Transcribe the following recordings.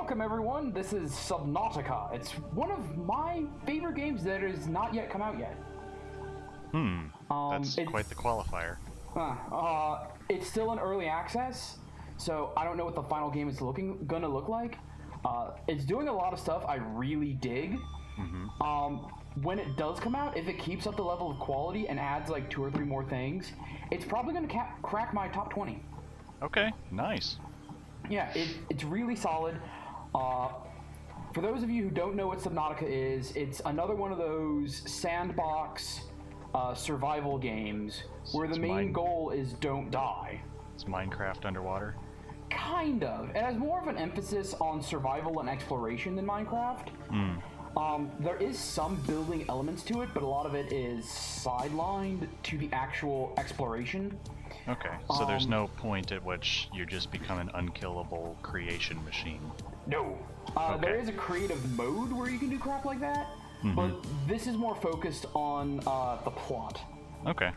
Welcome everyone, this is Subnautica. It's one of my favorite games that has not yet come out yet. That's quite the qualifier. It's still in early access, so I don't know what the final game is gonna look like. It's doing a lot of stuff I really dig. When it does come out, if it keeps up the level of quality and adds like 2 or 3 more things, it's probably gonna crack my top 20. Okay, nice. Yeah, it's really solid. For those of you who don't know what Subnautica is, it's another one of those sandbox survival games where the main goal is don't die. It's Minecraft underwater? Kind of. It has more of an emphasis on survival and exploration than Minecraft. There is some building elements to it, but a lot of it is sidelined to the actual exploration. Okay, so there's no point at which you just become an unkillable creation machine. No. There is a creative mode where you can do crap like that, but this is more focused on the plot. Okay.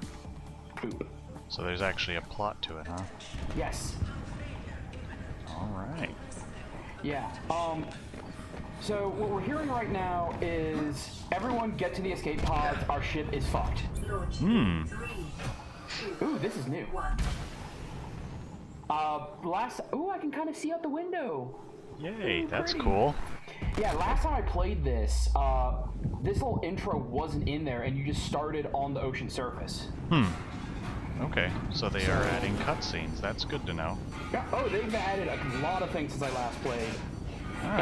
Ooh. So there's actually a plot to it, huh? Yes. Alright. Yeah. So what we're hearing right now is everyone get to the escape pods, our ship is fucked. Ooh, this is new. Ooh, I can kind of see out the window. Yay, Ooh, that's pretty. cool. Yeah, last time I played this, this little intro wasn't in there, and you just started on the ocean surface. Okay, so they are adding cutscenes. That's good to know. Yeah. Oh, they've added a lot of things since I last played,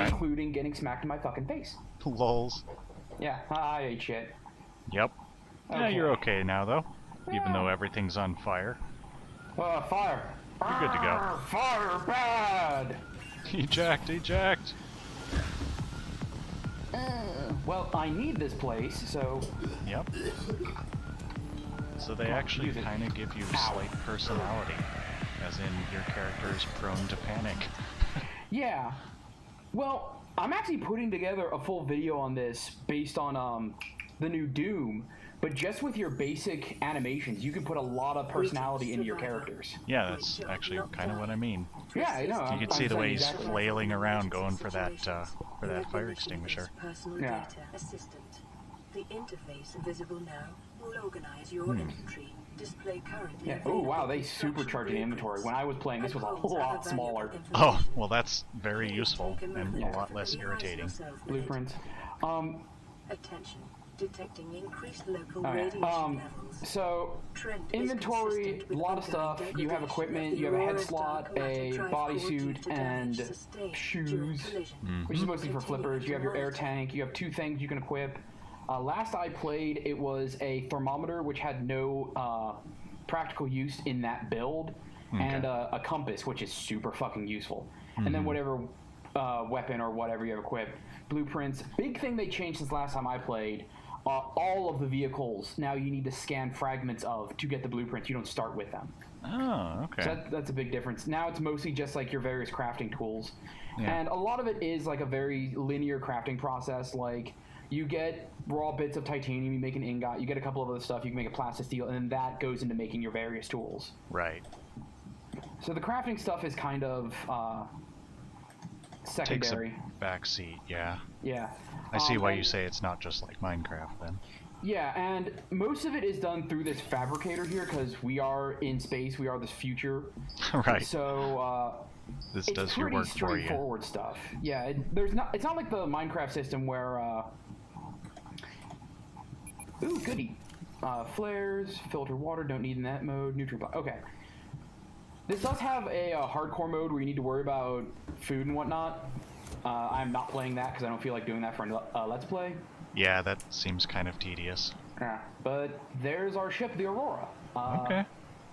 including getting smacked in my fucking face. Lols. Yeah, I ate shit. Yep. Okay. Yeah, you're okay now, though. Even though everything's on fire. Fire. You're good to go. Fire bad! Eject, eject! Well, I need this place, so... Yep. So they actually kind of give you slight personality, as in your character is prone to panic. Yeah. Well, I'm actually putting together a full video on this based on the new Doom, but just with your basic animations, you can put a lot of personality into your characters. Yeah, that's actually kind of what I mean. Yeah, I know. You can see the way he's flailing around going for that fire extinguisher. Yeah. The interface visible now will organize your inventory, display currently. Yeah. Oh wow, they supercharged the inventory. When I was playing, this was a whole lot smaller. Oh, well, that's very useful and a lot less irritating. Blueprints. Attention. Detecting increased local radiation levels. So, inventory, a lot of stuff. You have equipment, you have a head slot, a bodysuit, and shoes, which is mostly for flippers. You have your air tank, you have 2 things you can equip. Last I played, it was a thermometer, which had no practical use in that build, and a compass, which is super fucking useful. And then whatever weapon or whatever you have equipped. Blueprints. Big thing they changed since last time I played. All of the vehicles now you need to scan fragments of to get the blueprints. You don't start with them. Oh, okay. So that's a big difference. Now it's mostly just like your various crafting tools. Yeah. And a lot of it is like a very linear crafting process. Like you get raw bits of titanium, you make an ingot, you get a couple of other stuff, you can make a plastic steel, and then that goes into making your various tools. Right. So the crafting stuff is kind of secondary. Takes a backseat, yeah. Yeah. I see why you say it's not just like Minecraft then. Yeah, and most of it is done through this fabricator here because we are in space, we are this future. Right. So this does your work for you. It's pretty straightforward stuff. Yeah, it's not like the Minecraft system where ooh, goody. Flares, filter water, don't need in that mode, nutrient block. Okay. This does have a hardcore mode where you need to worry about food and whatnot. I'm not playing that because I don't feel like doing that for a Let's Play. Yeah, that seems kind of tedious. Yeah, but there's our ship, the Aurora. Okay.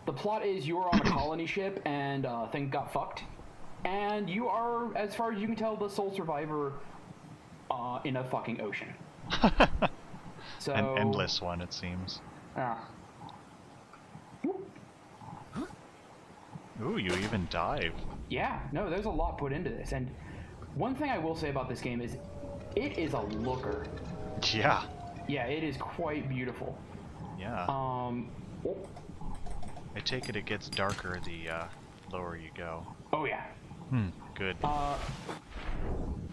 The plot is you are on a colony ship and things got fucked. And you are, as far as you can tell, the sole survivor in a fucking ocean. So, an endless one, it seems. Yeah. Ooh, you even dive. Yeah, no, there's a lot put into this. And one thing I will say about this game is it is a looker. Yeah. Yeah, it is quite beautiful. Yeah. I take it gets darker the lower you go. Oh, yeah. Good.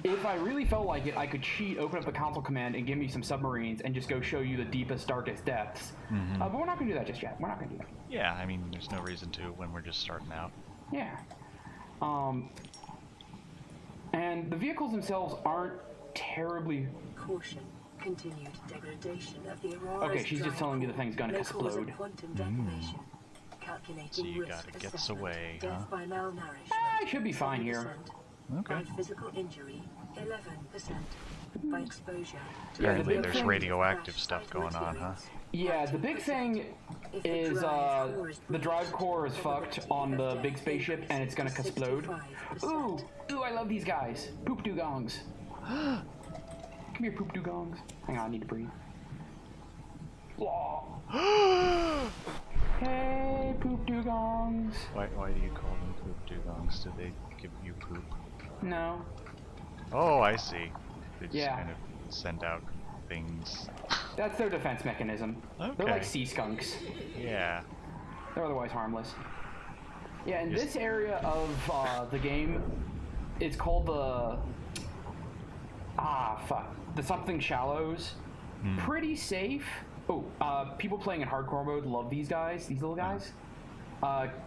if I really felt like it, I could cheat, open up the console command, and give me some submarines, and just go show you the deepest, darkest depths. But we're not going to do that just yet. We're not going to do that. Yeah, I mean, there's no reason to when we're just starting out. Yeah. And the vehicles themselves aren't terribly... Caution. Continued degradation of the Aurora's Okay, she's just telling me the thing's gonna explode. So you gotta get us away, huh? I should be fine here. Okay. By physical injury, 11%. By exposure to Apparently there's radioactive stuff going on, huh? Yeah, the big thing is the drive core is fucked on the big spaceship and it's gonna explode. Ooh, I love these guys. Poop dugongs. Come here, poop dugongs. Hang on, I need to breathe. Hey, poop dugongs. Why do you call them poop dugongs? Do they give you poop? No. Oh, I see. They just Yeah. kind of send out things. That's their defense mechanism. Okay. They're like sea skunks. Yeah. They're otherwise harmless. Yeah, in this area of the game, it's called the... the something shallows. Pretty safe. Oh, people playing in hardcore mode love these guys, these little guys.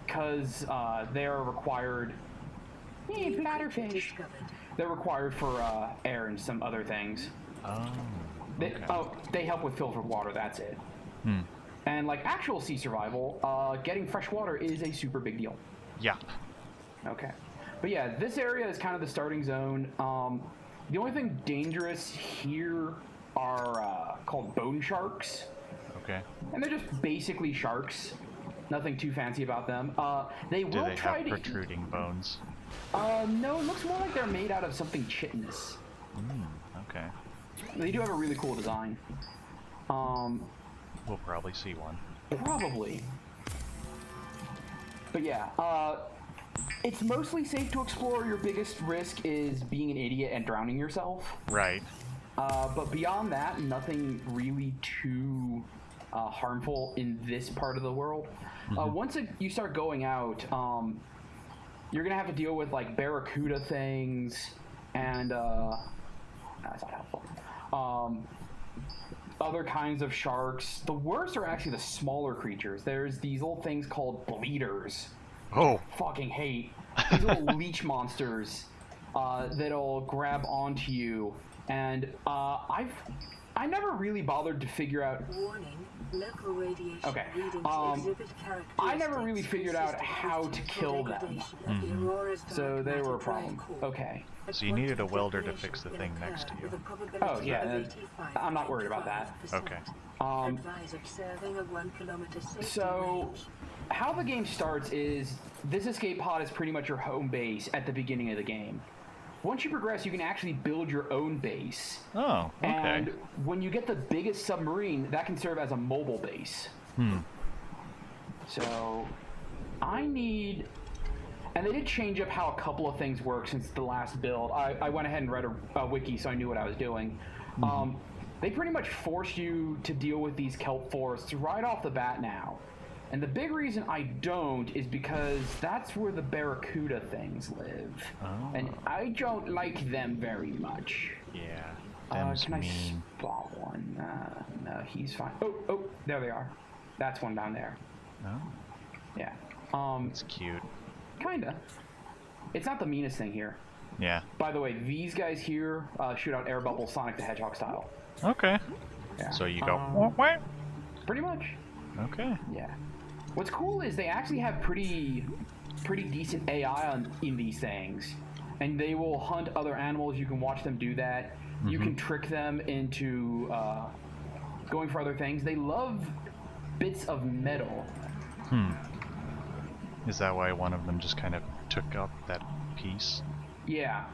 Because they're required... Hey, bladderfish. They're required for air and some other things. Oh. They help with filtered water, that's it. And like actual sea survival, getting fresh water is a super big deal. Yeah. Okay. But yeah, this area is kind of the starting zone. The only thing dangerous here are called bone sharks. Okay. And they're just basically sharks. Nothing too fancy about them. They will Do they try have to protruding bones? No, it looks more like they're made out of something chitinous. Okay. They do have a really cool design. We'll probably see one. Probably. But yeah, it's mostly safe to explore. Your biggest risk is being an idiot and drowning yourself. Right. But beyond that, nothing really too harmful in this part of the world. Once you start going out, you're gonna have to deal with like barracuda things and that's not helpful. Other kinds of sharks. The worst are actually the smaller creatures. There's these little things called bleeders. Oh. Fucking hate. These little leech monsters that'll grab onto you. And I never really bothered to figure out... Warning, local radiation Okay. I never really figured out how to kill them. So they were a problem. Okay. So you needed a welder to fix the thing next to you. Oh, yeah. I'm not worried about that. Okay. So, how the game starts is this escape pod is pretty much your home base at the beginning of the game. Once you progress, you can actually build your own base. Oh, okay. And when you get the biggest submarine, that can serve as a mobile base. So, I need... And they did change up how a couple of things work since the last build. I went ahead and read a wiki, so I knew what I was doing. They pretty much force you to deal with these kelp forests right off the bat now. And the big reason I don't is because that's where the barracuda things live. Oh. And I don't like them very much. Yeah. Them's Can I mean. spot one? No, he's fine. Oh, there they are. That's one down there. Oh. Yeah. It's cute. Kinda. It's not the meanest thing here. Yeah. By the way, these guys here shoot out air bubbles Sonic the Hedgehog style. Okay. Yeah. So you go, what? Pretty much. Okay. Yeah. What's cool is they actually have pretty decent AI in these things. And they will hunt other animals. You can watch them do that. You can trick them into going for other things. They love bits of metal. Is that why one of them just kind of took up that piece? Yeah.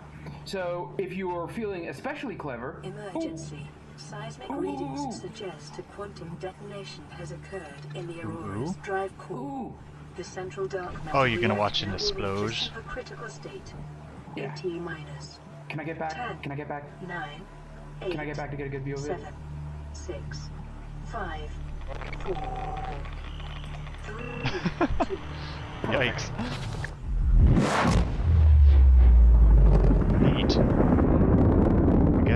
So if you are feeling especially clever... Emergency. Seismic readings suggest a quantum detonation has occurred in the Aurora's drive core. The central dark matter. Oh, you're gonna watch it explode? A critical state. Yeah. 80 minus. Can I get back? 10, Can I get back? 9, 8, Can I get back to get a good view of it? 7, 6, 5, 4, 3, 2. Yikes. Neat.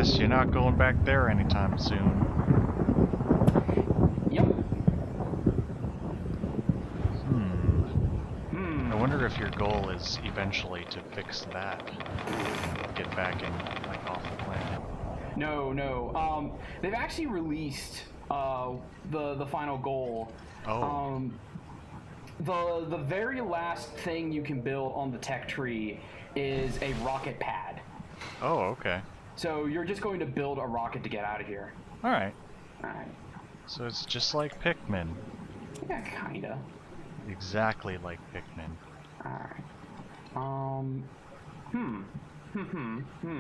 guess you're not going back there anytime soon. Yep. I wonder if your goal is eventually to fix that. Get back in, like, off the planet. No. They've actually released the final goal. Oh. The very last thing you can build on the tech tree is a rocket pad. Oh, okay. So you're just going to build a rocket to get out of here. Alright. Alright. So it's just like Pikmin. Yeah, kinda. Exactly like Pikmin. Alright.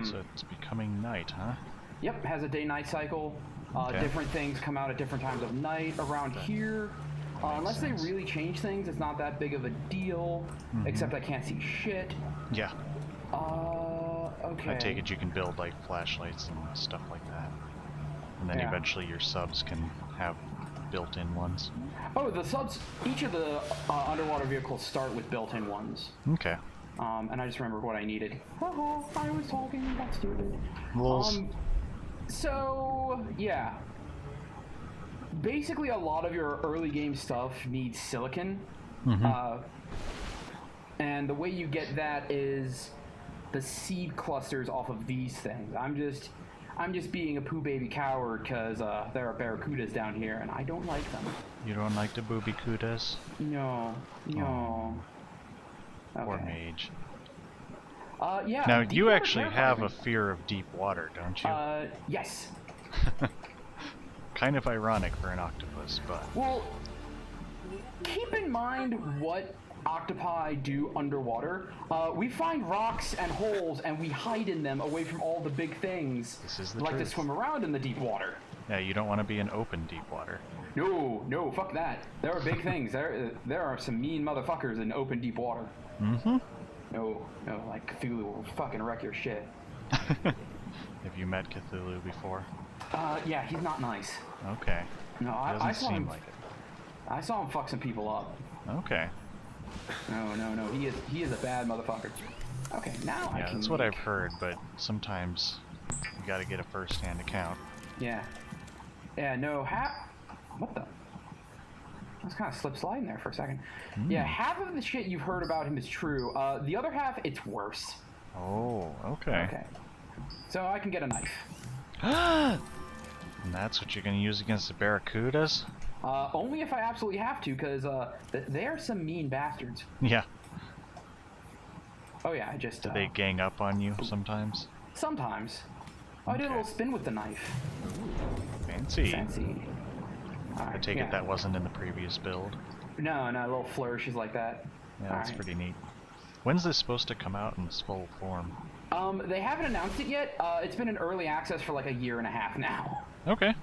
So it's becoming night, huh? Yep, has a day-night cycle. Okay. Different things come out at different times of night around here. Unless they really change things, it's not that big of a deal. Except I can't see shit. Yeah. Okay. I take it you can build, like, flashlights and stuff like that. And then eventually your subs can have built-in ones. Oh, the subs, each of the underwater vehicles start with built-in ones. Okay. And I just remembered what I needed. Oh, I was talking, that's stupid. So, yeah. Basically, a lot of your early game stuff needs silicon. And the way you get that is the seed clusters off of these things. I'm just being a poo baby coward because there are barracudas down here and I don't like them. You don't like the booby cudas? No. Poor Okay. Mage. Yeah. Now, deep you water actually terrifies have me. a fear of deep water, don't you? Yes. Kind of ironic for an octopus, but... Well, keep in mind what octopi do underwater. We find rocks and holes and we hide in them away from all the big things. This is the like truth. to swim around in the deep water. Yeah, you don't want to be in open deep water. No, fuck that. There are big things. There are some mean motherfuckers in open deep water. No, like Cthulhu will fucking wreck your shit. Have you met Cthulhu before? Yeah, he's not nice. Okay. No, Doesn't I saw seem him. like it. I saw him fuck some people up. Okay. No, he is a bad motherfucker. Okay, now I Yeah, can that's what I've heard, but sometimes you gotta get a first-hand account. Yeah, no, what the? I was kind of sliding there for a second. Yeah, half of the shit you've heard about him is true. The other half, it's worse. Oh, okay. Okay. So I can get a knife. And that's what you're gonna use against the barracudas? Only if I absolutely have to, because they are some mean bastards. Yeah. Oh yeah, I just... Do they gang up on you sometimes? Sometimes. Oh, I did a little spin with the knife. Fancy. Fancy. I take it that wasn't in the previous build? No, little flourishes like that. Yeah, that's pretty neat. When's this supposed to come out in its full form? They haven't announced it yet. It's been in early access for like a year and a half now. Okay.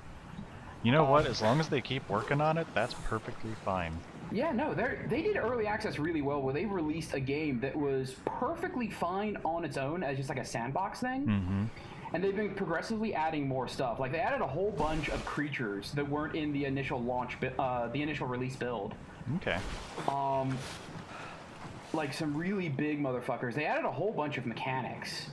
You know what? As long as they keep working on it, that's perfectly fine. Yeah, no, they did early access really well, where they released a game that was perfectly fine on its own as just like a sandbox thing. And they've been progressively adding more stuff. Like, they added a whole bunch of creatures that weren't in the initial the initial release build. Okay. Like some really big motherfuckers. They added a whole bunch of mechanics.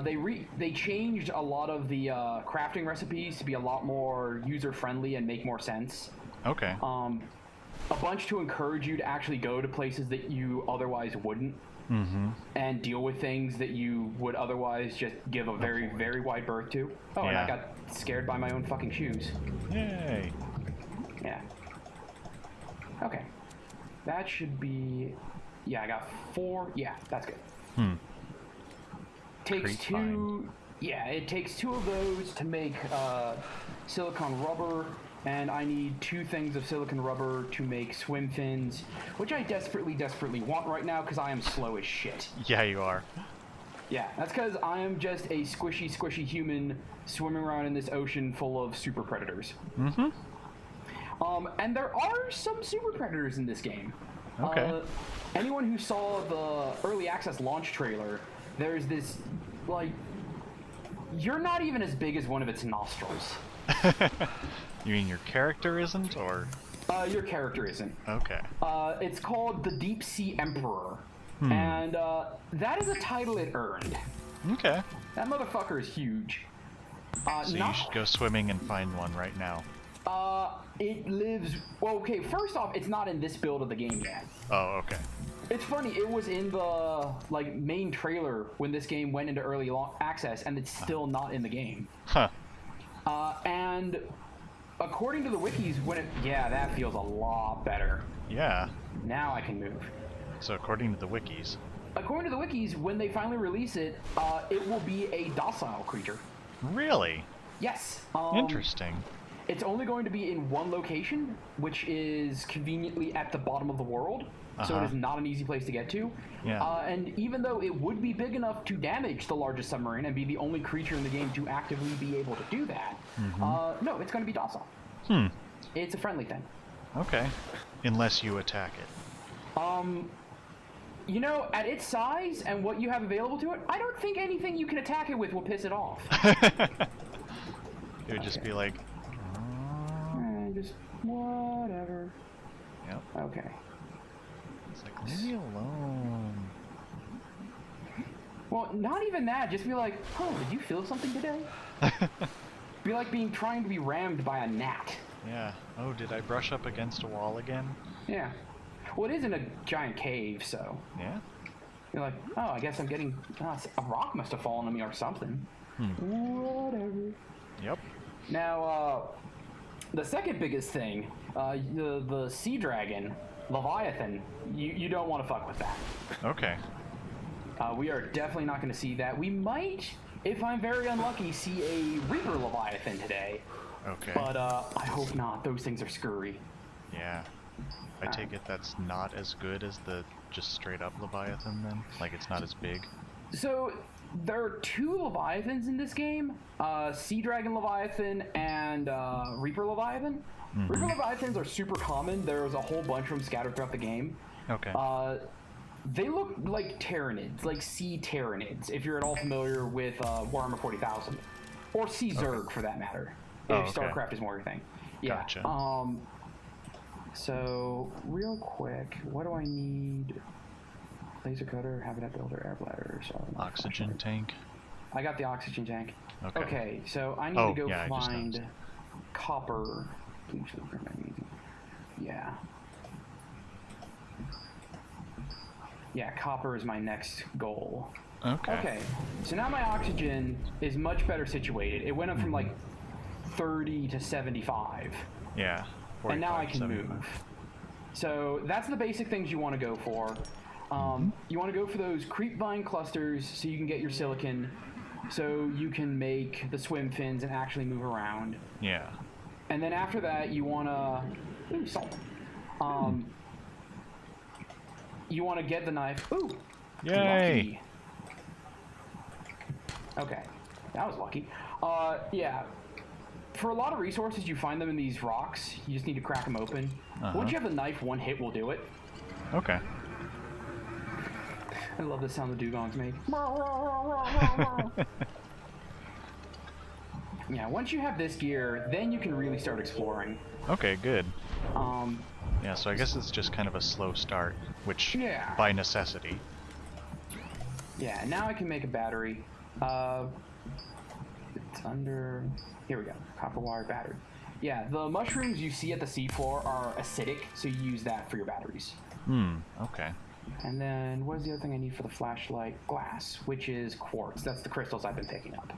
They changed a lot of the crafting recipes to be a lot more user-friendly and make more sense. Okay. A bunch to encourage you to actually go to places that you otherwise wouldn't. And deal with things that you would otherwise just give a very, very wide berth to. Oh, and I got scared by my own fucking shoes. Yay. Yeah. Okay. That should be... Yeah, I got 4. Yeah, that's good. Takes 2... Yeah, it takes 2 of those to make silicone rubber, and I need 2 things of silicone rubber to make swim fins, which I desperately want right now because I am slow as shit. Yeah, you are. Yeah, that's because I am just a squishy human swimming around in this ocean full of super predators. And there are some super predators in this game. Okay. Anyone who saw the early access launch trailer, there's this, like, you're not even as big as one of its nostrils. You mean your character isn't, or? Your character isn't. Okay. It's called the Deep Sea Emperor. And that is a title it earned. Okay. That motherfucker is huge. So you should go swimming and find one right now. It lives... Well, okay, first off, it's not in this build of the game yet. Oh, okay. It's funny, it was in the, like, main trailer when this game went into early access, and it's still not in the game. Huh. And according to the wikis, when it... Yeah, that feels a lot better. Yeah. Now I can move. So according to the wikis... According to the wikis, when they finally release it, it will be a docile creature. Really? Yes. Interesting. It's only going to be in one location, which is conveniently at the bottom of the world, so it is not an easy place to get to. Yeah. And even though it would be big enough to damage the largest submarine and be the only creature in the game to actively be able to do that, no, it's going to be docile. It's a friendly thing. Okay. Unless you attack it. You know, at its size and what you have available to it, I don't think anything you can attack it with will piss it off. It would just be like... just whatever. Yep. Okay. It's like, leave me alone. Well, not even that. Just be like, oh, did you feel something today? Be like trying to be rammed by a gnat. Yeah. Oh, did I brush up against a wall again? Yeah. Well, it is in a giant cave, so... Yeah? You're like, oh, I guess I'm getting... a rock must have fallen on me or something. Whatever. Yep. Now, the second biggest thing, the sea dragon, Leviathan, you don't want to fuck with that. Okay. We are definitely not going to see that. We might, if I'm very unlucky, see a Reaper Leviathan today. Okay. But I hope not. Those things are scurry. Yeah. I take it that's not as good as the just straight up Leviathan then? Like it's not as big? So there are two Leviathans in this game, Sea Dragon Leviathan and Reaper Leviathan. Reaper Leviathans are super common. There's a whole bunch of them scattered throughout the game. Okay. They look like Tyranids, like sea Tyranids, if you're at all familiar with Warhammer 40,000. Or Sea Zerg, for that matter, if StarCraft is more your thing. Yeah. Gotcha. So, real quick, what do I need? Laser cutter, habitat builder, air bladder, oxygen tank. I got the oxygen tank. Okay. Okay, so I need to go find copper. Yeah. Yeah, copper is my next goal. Okay, so now my oxygen is much better situated. It went up from like 30 to 75. Yeah. And now I can move. So that's the basic things you want to go for. You want to go for those creep vine clusters so you can get your silicon, so you can make the swim fins and actually move around. Yeah. And then after that, you want to... Ooh, salt. You want to get the knife. Ooh! Yay! Lucky. Okay, that was lucky. Yeah. For a lot of resources, you find them in these rocks. You just need to crack them open. Once you have the knife, one hit will do it. Okay. I love the sound the dugongs make. Yeah, once you have this gear, then you can really start exploring. Okay, good. Yeah, so I guess it's just kind of a slow start, which by necessity. Yeah, now I can make a battery. It's under... Here we go. Copper wire battery. Yeah, the mushrooms you see at the seafloor are acidic, so you use that for your batteries. Okay. And then, what is the other thing I need for the flashlight? Glass, which is quartz. That's the crystals I've been picking up.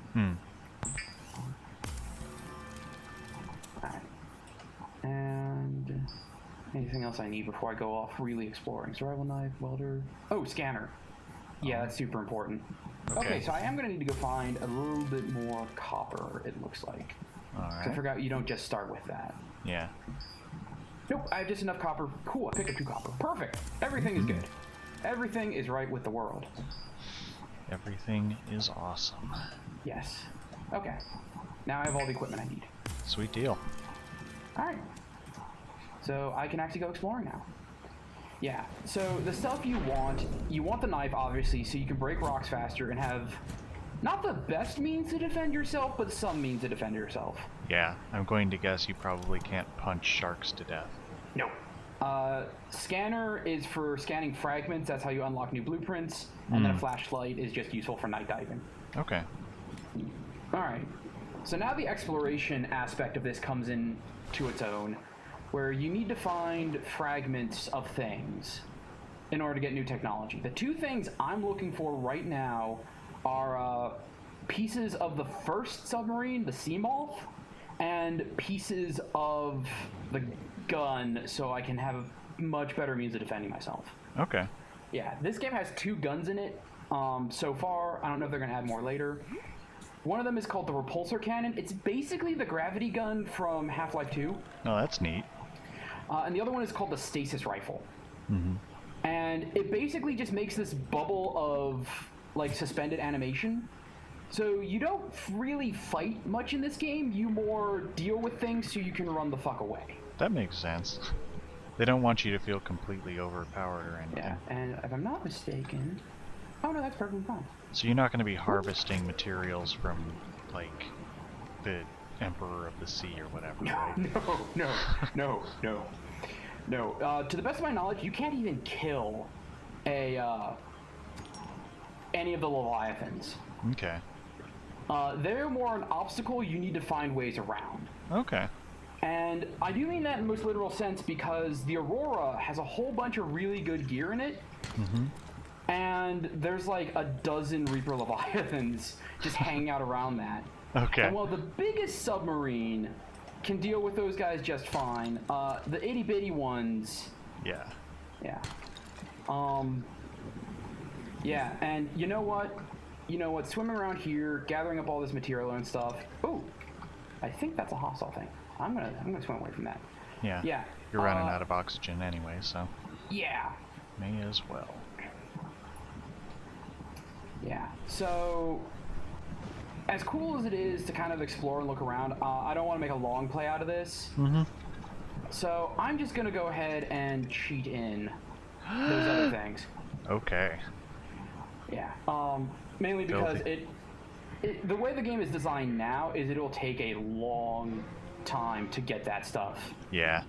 Alright. And... anything else I need before I go off really exploring? Survival knife, welder... Oh, scanner. Yeah, that's super important. Okay, so I am going to need to go find a little bit more copper, it looks like. Alright. I forgot you don't just start with that. Yeah. Nope, I have just enough copper. Cool, I picked up 2 copper. Perfect! Everything is good. Everything is right with the world. Everything is awesome. Yes. Okay. Now I have all the equipment I need. Sweet deal. Alright. So I can actually go exploring now. Yeah, so the stuff you want the knife, obviously, so you can break rocks faster and have not the best means to defend yourself, but some means to defend yourself. Yeah, I'm going to guess you probably can't punch sharks to death. No. Scanner is for scanning fragments, that's how you unlock new blueprints, and then a flashlight is just useful for night diving. Okay. Alright, So now the exploration aspect of this comes in to its own, where you need to find fragments of things in order to get new technology. The two things I'm looking for right now are pieces of the first submarine, the sea moth, and pieces of the gun, so I can have a much better means of defending myself. Okay. Yeah, this game has 2 guns in it so far. I don't know if they're going to add more later. One of them is called the repulsor cannon. It's basically the gravity gun from Half-Life 2. Oh, that's neat. And the other one is called the stasis rifle. Mm-hmm. And it basically just makes this bubble of, like, suspended animation. So you don't really fight much in this game. You more deal with things so you can run the fuck away. That makes sense. They don't want you to feel completely overpowered or anything. Yeah, and if I'm not mistaken... Oh, no, that's perfectly fine. So you're not going to be harvesting materials from, like, the Emperor of the Sea or whatever, right? No. To the best of my knowledge, you can't even kill any of the Leviathans. Okay. They're more an obstacle you need to find ways around. Okay. And I do mean that in the most literal sense because the Aurora has a whole bunch of really good gear in it. Mm-hmm. And there's like a dozen Reaper Leviathans just hanging out around that. Okay. And while the biggest submarine can deal with those guys just fine, the itty-bitty ones... Yeah. Yeah. Yeah, and you know what? Swimming around here, gathering up all this material and stuff... Oh, I think that's a hostile thing. I'm gonna swim away from that. Yeah. Yeah. You're running out of oxygen anyway, so... Yeah. May as well. Yeah, so as cool as it is to kind of explore and look around, I don't want to make a long play out of this. Mm-hmm. So I'm just going to go ahead and cheat in those other things. Okay. Yeah, mainly because the way the game is designed now is it'll take a long time to get that stuff. Yeah.